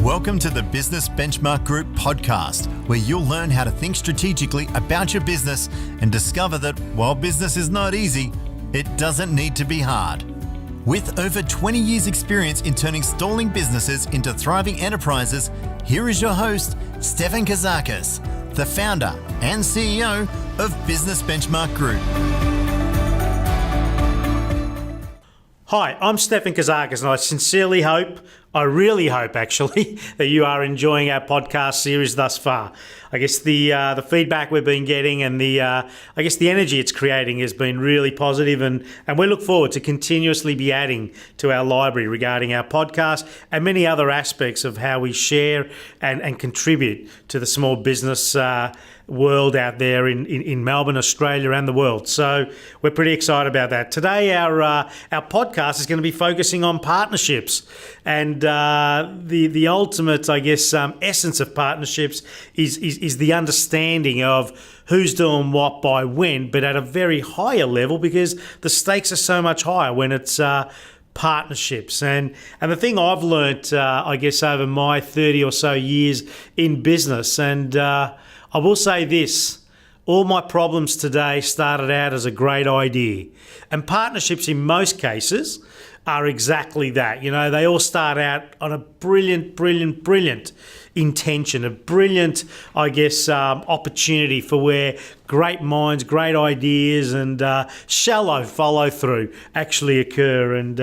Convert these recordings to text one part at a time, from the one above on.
Welcome to the Business Benchmark Group podcast, where you'll learn how to think strategically about your business and discover that while business is not easy, it doesn't need to be hard. With over 20 years experience in turning stalling businesses into thriving enterprises, here is your host, Stefan, the founder and CEO of Business Benchmark Group. Hi, I'm Stefan and I really hope actually, that you are enjoying our podcast series thus far. I guess the feedback we've been getting and the energy it's creating has been really positive, and we look forward to continuously be adding to our library regarding our podcast and many other aspects of how we share and contribute to the small business world out there in Melbourne, Australia and the world. So we're pretty excited about that. Today our podcast is going to be focusing on partnerships, and the ultimate, I guess, essence of partnerships is the understanding of who's doing what by when, but at a very higher level, because the stakes are so much higher when it's partnerships. And the thing I've learnt, I guess, over my 30 or so years in business, and I will say this, all my problems today started out as a great idea. And partnerships in most cases are exactly that. You know, they all start out on a brilliant intention, a brilliant, I guess, opportunity for where great minds, great ideas and shallow follow through actually occur. And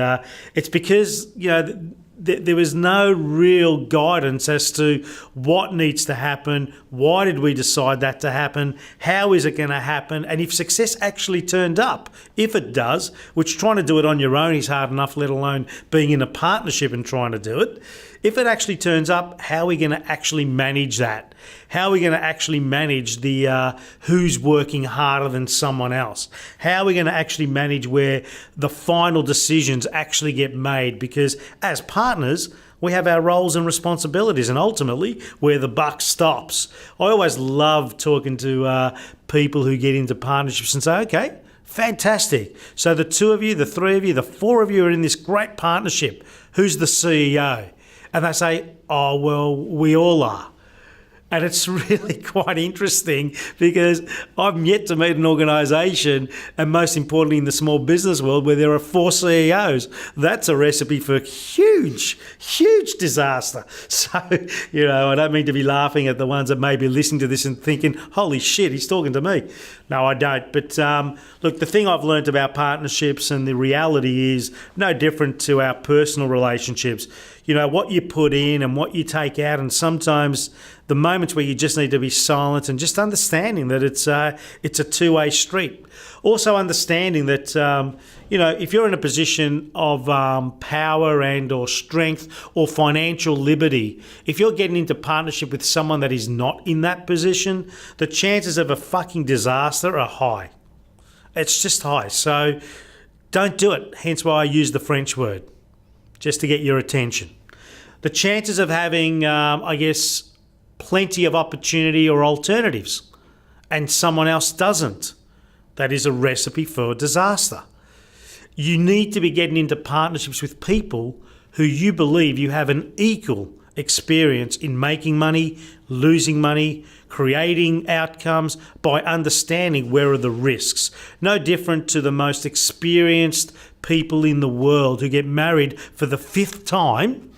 it's because, you know, there was no real guidance as to what needs to happen, why did we decide that to happen, how is it going to happen, and if success actually turned up, if it does, which trying to do it on your own is hard enough, let alone being in a partnership and trying to do it. If it actually turns up, how are we going to actually manage that? How are we going to actually manage the who's working harder than someone else? How are we going to actually manage where the final decisions actually get made? Because as partners, we have our roles and responsibilities, and ultimately where the buck stops. I always love talking to people who get into partnerships and say, okay, fantastic. So the two of you, the three of you, the four of you are in this great partnership. Who's the CEO? And they say, oh, well, we all are. And it's really quite interesting because I've yet to meet an organisation, and most importantly in the small business world, where there are 4 CEOs. That's a recipe for huge disaster. So, you know, I don't mean to be laughing at the ones that may be listening to this and thinking, holy shit, he's talking to me. No, I don't. But look, the thing I've learned about partnerships, and the reality is no different to our personal relationships. You know, what you put in and what you take out, and sometimes the moments where you just need to be silent and just understanding that it's a two-way street. Also understanding that, you know, if you're in a position of power and or strength or financial liberty, if you're getting into partnership with someone that is not in that position, the chances of a fucking disaster are high. It's just high. So don't do it. Hence why I use the French word, just to get your attention. The chances of having, I guess, plenty of opportunity or alternatives, and someone else doesn't, that is a recipe for disaster. You need to be getting into partnerships with people who you believe you have an equal experience in making money, losing money, creating outcomes by understanding where are the risks. No different to the most experienced people in the world who get married for the 5th time.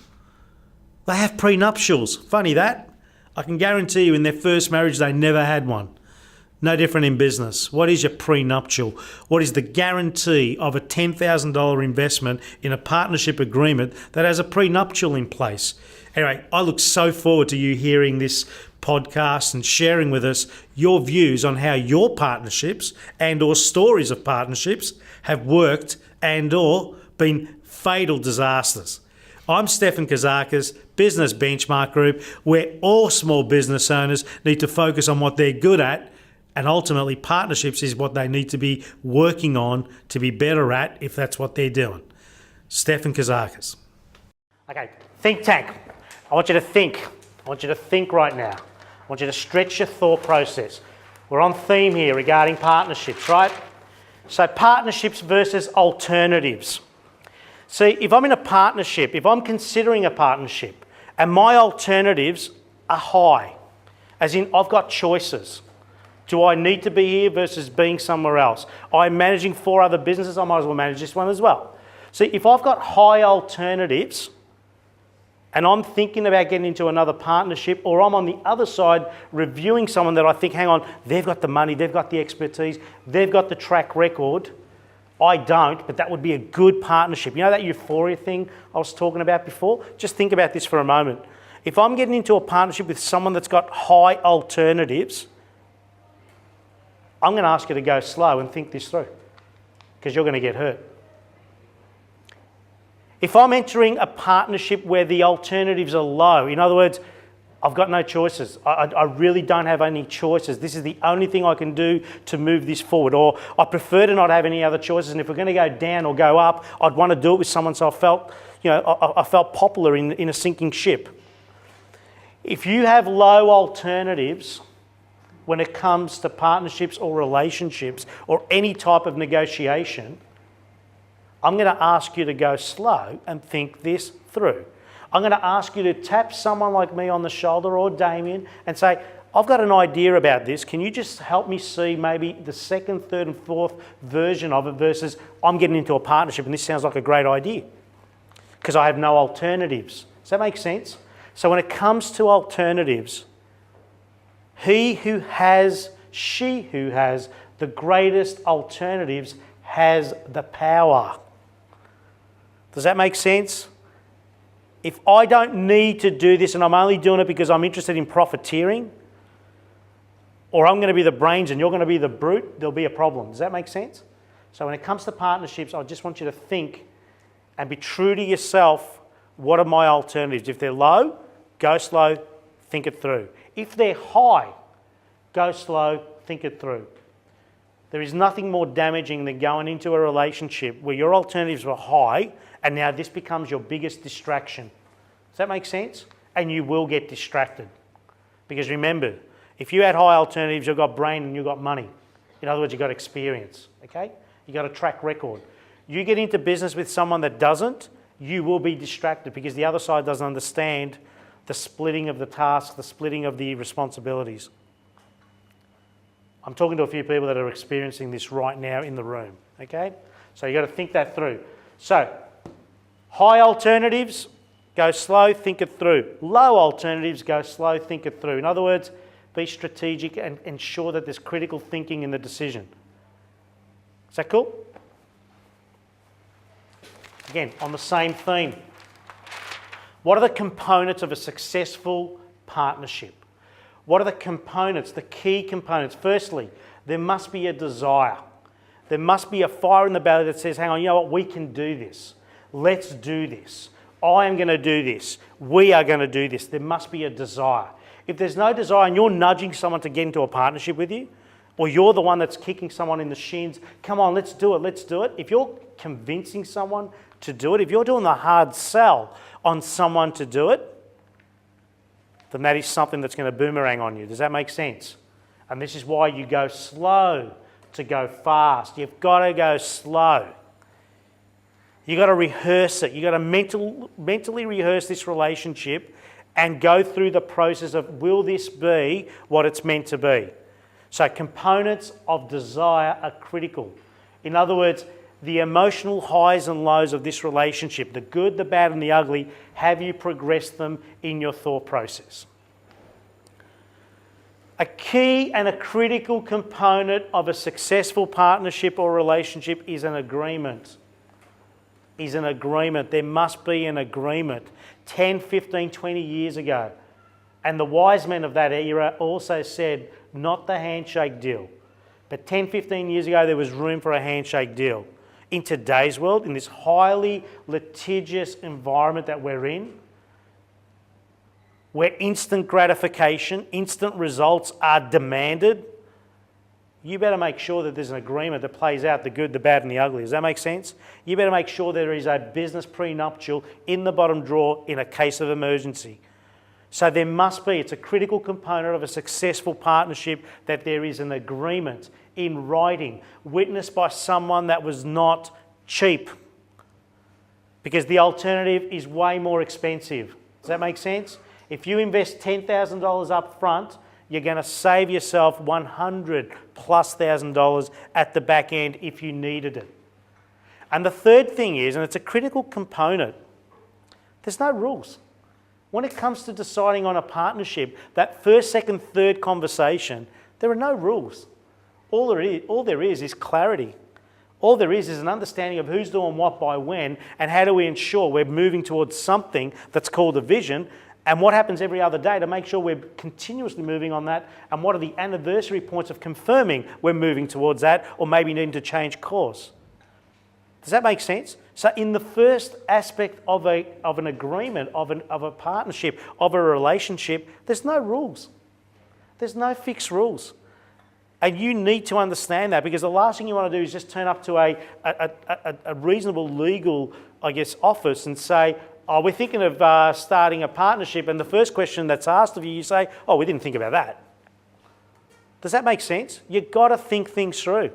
They have prenuptials. Funny that. I can guarantee you in their first marriage they never had one. No different in business. What is your prenuptial? What is the guarantee of a $10,000 investment in a partnership agreement that has a prenuptial in place? Anyway, I look so forward to you hearing this podcast and sharing with us your views on how your partnerships and or stories of partnerships have worked and or been fatal disasters. I'm Stefan Business Benchmark Group, where all small business owners need to focus on what they're good at, and ultimately partnerships is what they need to be working on to be better at if that's what they're doing. Stefan Okay, think tank. I want you to think. I want you to think right now. I want you to stretch your thought process. We're on theme here regarding partnerships, right? So partnerships versus alternatives. See, if I'm in a partnership, if I'm considering a partnership, and my alternatives are high, as in I've got choices. Do I need to be here versus being somewhere else? I'm managing 4 other businesses, I might as well manage this one as well. See, if I've got high alternatives and I'm thinking about getting into another partnership, or I'm on the other side reviewing someone that I think, hang on, they've got the money, they've got the expertise, they've got the track record, I don't, but that would be a good partnership. You know that euphoria thing I was talking about before? Just think about this for a moment. If I'm getting into a partnership with someone that's got high alternatives, I'm going to ask you to go slow and think this through, because you're going to get hurt. If I'm entering a partnership where the alternatives are low, in other words, I've got no choices, I really don't have any choices, this is the only thing I can do to move this forward, or I prefer to not have any other choices, and if we're going to go down or go up, I'd want to do it with someone so I felt, I felt popular in a sinking ship. If you have low alternatives when it comes to partnerships or relationships or any type of negotiation, I'm going to ask you to go slow and think this through. I'm going to ask you to tap someone like me on the shoulder, or Damien, and say, I've got an idea about this. Can you just help me see maybe the second, third and fourth version of it versus I'm getting into a partnership and this sounds like a great idea because I have no alternatives. Does that make sense? So when it comes to alternatives, she who has the greatest alternatives has the power. Does that make sense? If I don't need to do this and I'm only doing it because I'm interested in profiteering, or I'm going to be the brains and you're going to be the brute, there'll be a problem. Does that make sense? So when it comes to partnerships, I just want you to think and be true to yourself. What are my alternatives? If they're low, go slow, think it through. If they're high, go slow, think it through. There is nothing more damaging than going into a relationship where your alternatives were high and now this becomes your biggest distraction. Does that make sense? And you will get distracted. Because remember, if you had high alternatives, you've got brain and you've got money. In other words, you've got experience, okay? You've got a track record. You get into business with someone that doesn't, you will be distracted because the other side doesn't understand the splitting of the tasks, the splitting of the responsibilities. I'm talking to a few people that are experiencing this right now in the room, okay? So you've got to think that through. So, high alternatives, go slow, think it through. Low alternatives, go slow, think it through. In other words, be strategic and ensure that there's critical thinking in the decision. Is that cool? Again, on the same theme. What are the components of a successful partnership? What are the components, the key components? Firstly, there must be a desire. There must be a fire in the belly that says, hang on, you know what, we can do this. Let's do this. I am going to do this. We are going to do this. There must be a desire. If there's no desire and you're nudging someone to get into a partnership with you, or you're the one that's kicking someone in the shins, come on, let's do it, let's do it. If you're convincing someone to do it, if you're doing the hard sell on someone to do it, then that is something that's going to boomerang on you. Does that make sense? And this is why you go slow to go fast. You've got to go slow. You've got to rehearse it. You've got to mentally rehearse this relationship and go through the process of, will this be what it's meant to be? So components of desire are critical. In other words, the emotional highs and lows of this relationship, the good, the bad and the ugly, have you progressed them in your thought process? A key and a critical component of a successful partnership or relationship is an agreement. There must be an agreement. 10, 15, 20 years ago. And the wise men of that era also said, not the handshake deal. But 10, 15 years ago, there was room for a handshake deal. In today's world, in this highly litigious environment that we're in, where instant gratification, instant results are demanded, you better make sure that there's an agreement that plays out the good, the bad and the ugly. Does that make sense? You better make sure there is a business prenuptial in the bottom drawer in a case of emergency. So there must be, it's a critical component of a successful partnership that there is an agreement in writing, witnessed by someone that was not cheap. Because the alternative is way more expensive. Does that make sense? If you invest $10,000 up front, you're going to save yourself $100,000+ at the back end if you needed it. And the third thing is, and it's a critical component, there's no rules. When it comes to deciding on a partnership, that first, second, third conversation, there are no rules. All there is clarity. All there is an understanding of who's doing what by when, and how do we ensure we're moving towards something that's called a vision, and what happens every other day to make sure we're continuously moving on that, and what are the anniversary points of confirming we're moving towards that, or maybe needing to change course. Does that make sense? So in the first aspect of an agreement, of a partnership, of a relationship, there's no rules. There's no fixed rules. And you need to understand that, because the last thing you want to do is just turn up to a reasonable legal, office and say, oh, we're thinking of starting a partnership, and the first question that's asked of you, you say, oh, we didn't think about that. Does that make sense? You've got to think things through.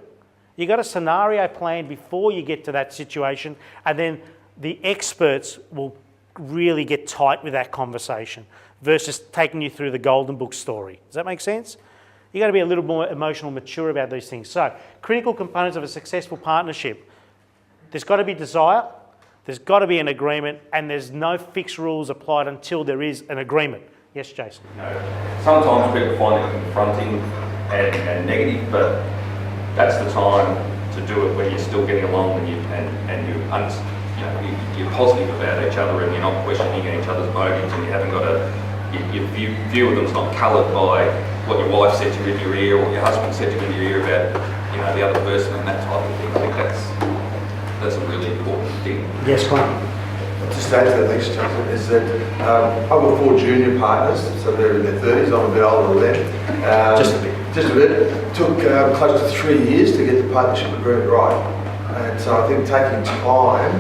You've got a scenario plan before you get to that situation, and then the experts will really get tight with that conversation versus taking you through the golden book story. Does that make sense? You've got to be a little more emotional mature about these things. So, critical components of a successful partnership. There's got to be desire, there's got to be an agreement, and there's no fixed rules applied until there is an agreement. Yes, Jason? Sometimes people find it confronting and negative, but that's the time to do it when you're still getting along and you're positive about each other and you're not questioning each other's motives, and you haven't got your view of them's not coloured by what your wife said to you in your ear or what your husband said to you in your ear about the other person and that type of thing. I think that's a really important thing. Yes, Graham. Just to add to that, thanks, Jason, is that I've got 4 junior partners, so they're in their 30s. I'm a bit older than them. Just a bit. Just a bit. It took close to 3 years to get the partnership agreement right. And so I think taking time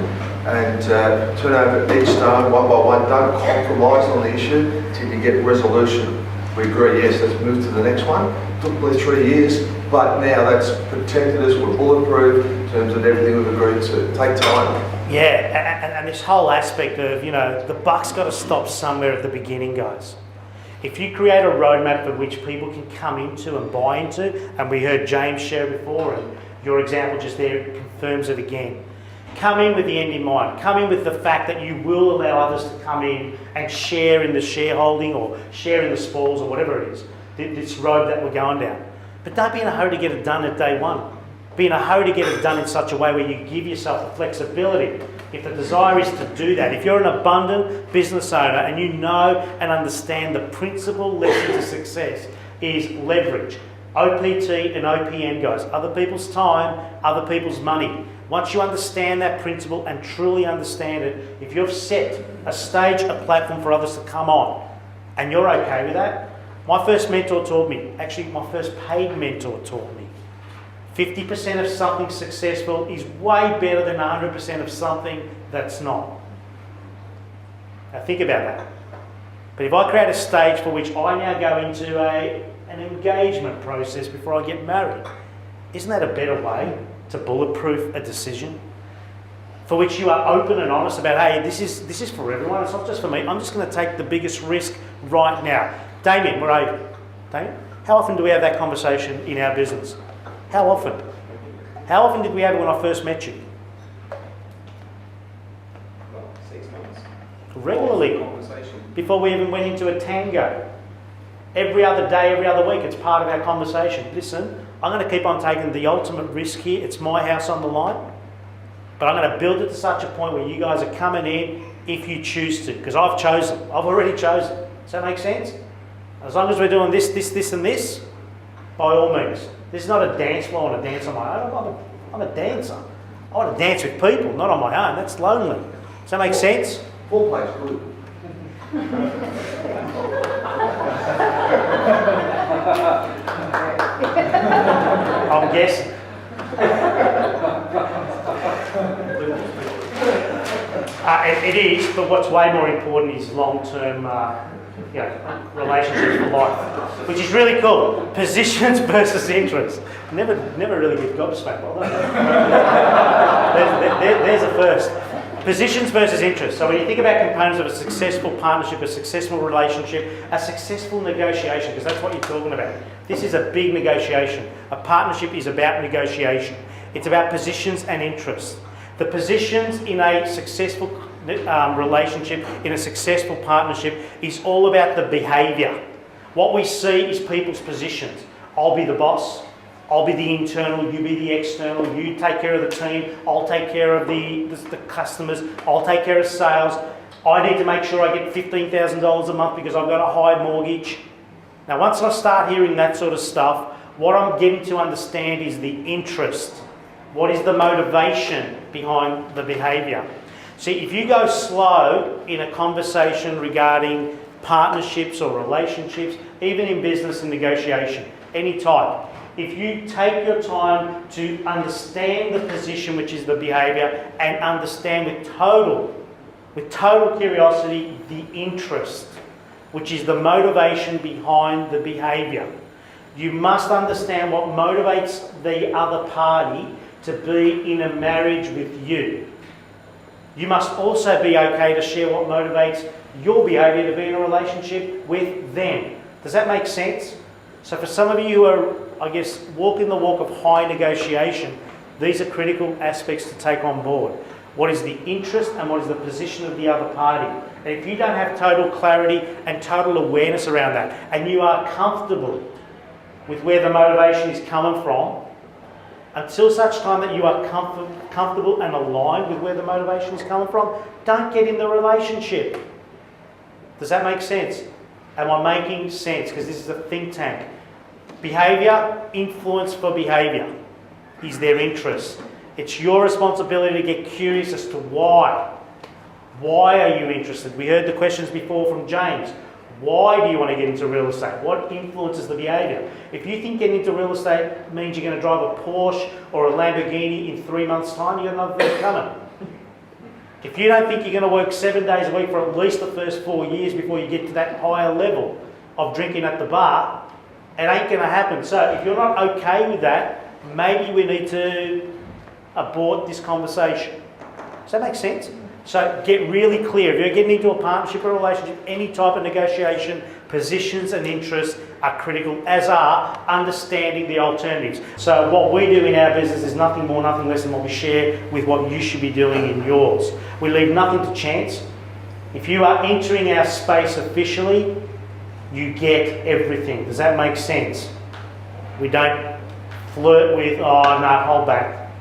and turn over each stone one by one, don't compromise on the issue till you get resolution. We agree, yes, let's move to the next one. It took probably 3 years, but now that's protected us, we're bulletproof in terms of everything we've agreed to. Take time. Yeah, and this whole aspect of, the buck's got to stop somewhere at the beginning, guys. If you create a roadmap for which people can come into and buy into, and we heard James share before, and your example just there confirms it again. Come in with the end in mind. Come in with the fact that you will allow others to come in and share in the shareholding or share in the spoils or whatever it is, this road that we're going down. But don't be in a hurry to get it done at day one. Be in a hurry to get it done in such a way where you give yourself the flexibility. If the desire is to do that, if you're an abundant business owner and you know and understand the principal lesson to success is leverage. OPT and OPM, guys. Other people's time, other people's money. Once you understand that principle and truly understand it, if you've set a stage, a platform for others to come on, and you're okay with that, my first mentor taught me, actually my first paid mentor taught me, 50% of something successful is way better than 100% of something that's not. Now think about that. But if I create a stage for which I now go into an engagement process before I get married, isn't that a better way to bulletproof a decision? For which you are open and honest about, hey, this is for everyone, it's not just for me, I'm just going to take the biggest risk right now. Damien, where are you? Damien, how often do we have that conversation in our business? How often? How often did we have it when I first met you? Well, 6 months. Regularly. Before we even went into a tango. Every other day, every other week, it's part of our conversation. Listen, I'm going to keep on taking the ultimate risk here. It's my house on the line. But I'm going to build it to such a point where you guys are coming in if you choose to. Because I've chosen. I've already chosen. Does that make sense? As long as we're doing this, and this, by all means. This is not a dance floor. I want to dance on my own. I'm a dancer. I want to dance with people, not on my own. That's lonely. Does that make sense? Full play's good. I'm guessing. It is, but what's way more important is long-term relationships for life, which is really cool. Positions versus interests. Never really get gobsmacked. Well done. There's a first. Positions versus interests. So when you think about components of a successful partnership, a successful relationship, a successful negotiation, because that's what you're talking about. This is a big negotiation. A partnership is about negotiation. It's about positions and interests. The positions in a successful relationship, in a successful partnership, is all about the behaviour. What we see is people's positions. I'll be the boss. I'll be the internal, you be the external, you take care of the team, I'll take care of the customers, I'll take care of sales. I need to make sure I get $15,000 a month because I've got a high mortgage. Now once I start hearing that sort of stuff, what I'm getting to understand is the interest. What is the motivation behind the behaviour? See, if you go slow in a conversation regarding partnerships or relationships, even in business and negotiation, any type, if you take your time to understand the position, which is the behaviour, and understand with total curiosity the interest, which is the motivation behind the behaviour. You must understand what motivates the other party to be in a marriage with you. You must also be okay to share what motivates your behaviour to be in a relationship with them. Does that make sense? So for some of you who are, I guess, walking the walk of high negotiation, these are critical aspects to take on board. What is the interest and what is the position of the other party? And if you don't have total clarity and total awareness around that, and you are comfortable with where the motivation is coming from, until such time that you are comfortable and aligned with where the motivation is coming from, don't get in the relationship. Does that make sense? Am I making sense? Because this is a think tank. Behaviour, influence for behaviour is their interest. It's your responsibility to get curious as to why. Why are you interested? We heard the questions before from James. Why do you want to get into real estate? What influences the behaviour? If you think getting into real estate means you're going to drive a Porsche or a Lamborghini in 3 months' time, you've got another thing coming. If you don't think you're going to work 7 days a week for at least the first 4 years before you get to that higher level of drinking at the bar, it ain't going to happen. So if you're not okay with that, maybe we need to abort this conversation. Does that make sense? So get really clear. If you're getting into a partnership or relationship, any type of negotiation, positions and interests are critical, as are understanding the alternatives. So what we do in our business is nothing more, nothing less than what we share with what you should be doing in yours. We leave nothing to chance. If you are entering our space officially, you get everything. Does that make sense? We don't flirt with, oh no, hold back.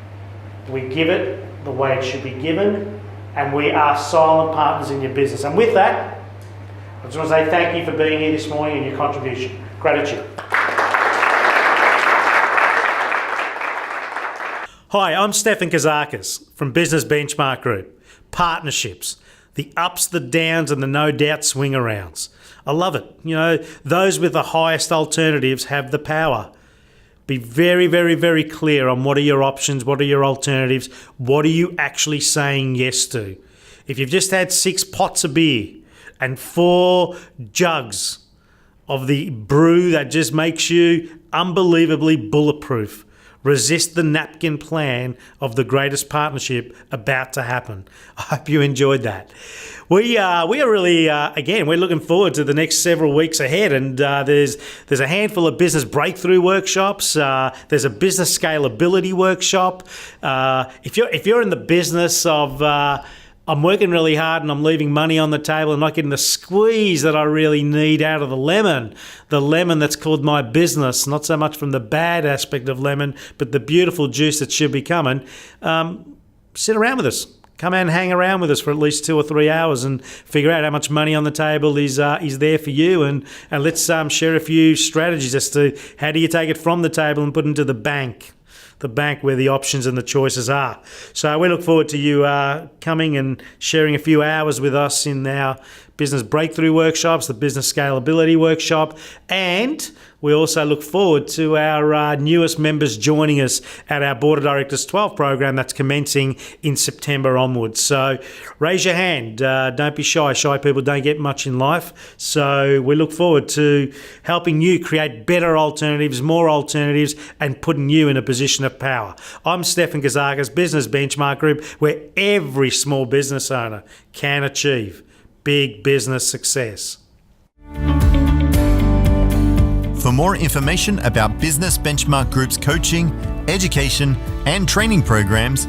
We give it the way it should be given, and we are silent partners in your business. And with that, I just want to say thank you for being here this morning and your contribution. Gratitude. Hi, I'm Stefan Kazakis from Business Benchmark Group. Partnerships, the ups, the downs, and the no doubt swing arounds. I love it. You know, those with the highest alternatives have the power. Be very, very, very clear on what are your options, what are your alternatives, what are you actually saying yes to. If you've just had 6 pots of beer and 4 jugs of the brew that just makes you unbelievably bulletproof, resist the napkin plan of the greatest partnership about to happen. I hope you enjoyed that. We are really, again, we're looking forward to the next several weeks ahead, and there's a handful of business breakthrough workshops. There's a business scalability workshop. If you're in the business of I'm working really hard and I'm leaving money on the table and not getting the squeeze that I really need out of the lemon that's called my business, not so much from the bad aspect of lemon, but the beautiful juice that should be coming, sit around with us. Come and hang around with us for at least 2 or 3 hours and figure out how much money on the table is there for you, and let's share a few strategies as to how do you take it from the table and put it into the bank where the options and the choices are. So we look forward to you coming and sharing a few hours with us in our business breakthrough workshops, the business scalability workshop, and We also look forward to our newest members joining us at our Board of Directors 12 program that's commencing in September onwards. So raise your hand. Don't be shy. Shy people don't get much in life. So we look forward to helping you create better alternatives, more alternatives, and putting you in a position of power. I'm Stefan Kazakas, Business Benchmark Group, where every small business owner can achieve big business success. For more information about Business Benchmark Group's coaching, education, and training programs,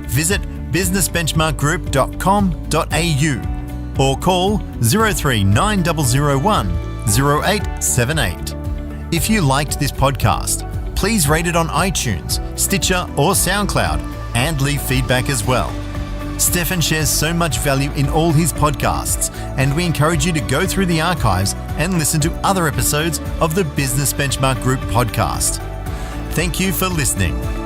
visit businessbenchmarkgroup.com.au or call 039001 0878. If you liked this podcast, please rate it on iTunes, Stitcher, or SoundCloud and leave feedback as well. Stefan shares so much value in all his podcasts, and we encourage you to go through the archives and listen to other episodes of the Business Benchmark Group podcast. Thank you for listening.